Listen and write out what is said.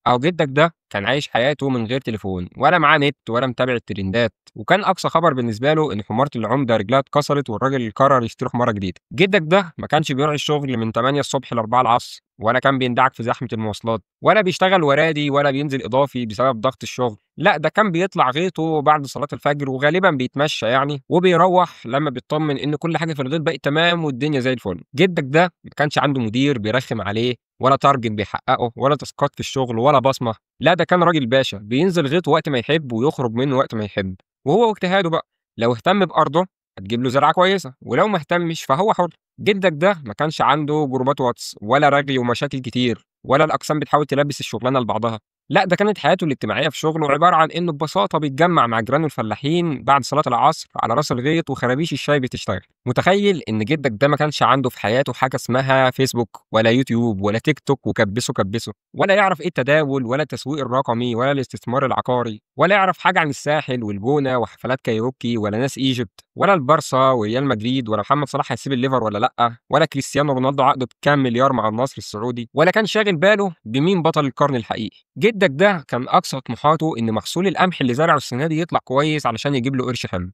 أهو جدك ده كان عايش حياته من غير تليفون ولا معاه نت ولا متابع الترندات، وكان أقصى خبر بالنسبة له إن حمارة العمدة رجلها اتكسرت والراجل قرر يشتري حمارة جديدة. جدك ده ما كانش بيروح الشغل من 8 الصبح ل 4 العصر، ولا كان بيندعك في زحمة المواصلات، ولا بيشتغل ورادي ولا بينزل إضافي بسبب ضغط الشغل. لا، ده كان بيطلع غيطه بعد صلاة الفجر وغالبا بيتمشى يعني، وبيروح لما بيطمن إن كل حاجة في الغيط بقت تمام والدنيا زي الفل. جدك ده ما كانش عنده مدير بيرخم عليه، ولا تارجت بيحققه، ولا تاسكات في الشغل، ولا بصمة. لا، ده كان راجل باشا بينزل غيطه وقت ما يحب ويخرج منه وقت ما يحب، وهو واجتهاده بقى. لو اهتم بأرضه هتجيب له زرعة كويسة، ولو ما اهتمش فهو حر. جدك ده ما كانش عنده جروبات واتس ولا رغي ومشاكل كتير، ولا الأقسام بتحاول تلبس الشغلانة لبعضها. لا، ده كانت حياته الاجتماعية في شغله عبارة عن إنه ببساطة بيتجمع مع جيرانه الفلاحين بعد صلاة العصر على راس الغيط وخرابيش الشاي بتشتغل. متخيل إن جدك ده ما كانش عنده في حياته حاجة اسمها فيسبوك ولا يوتيوب ولا تيك توك وكبسه كبسه، ولا يعرف إيه التداول ولا التسويق الرقمي ولا الاستثمار العقاري، ولا يعرف حاجة عن الساحل والجونة وحفلات كايروكي ولا ناس ايجيبت ولا البارسا وريال مدريد ولا محمد صلاح هيسيب الليفر ولا لأ، ولا كريستيانو رونالدو عقده بكام مليار مع النصر السعودي، ولا كان شاغل باله بمين بطل القرن الحقيقي. جدك ده كان أقصى طموحاته إن محصول القمح اللي زرعه السنة دي يطلع كويس علشان يجيب له قرش حلو.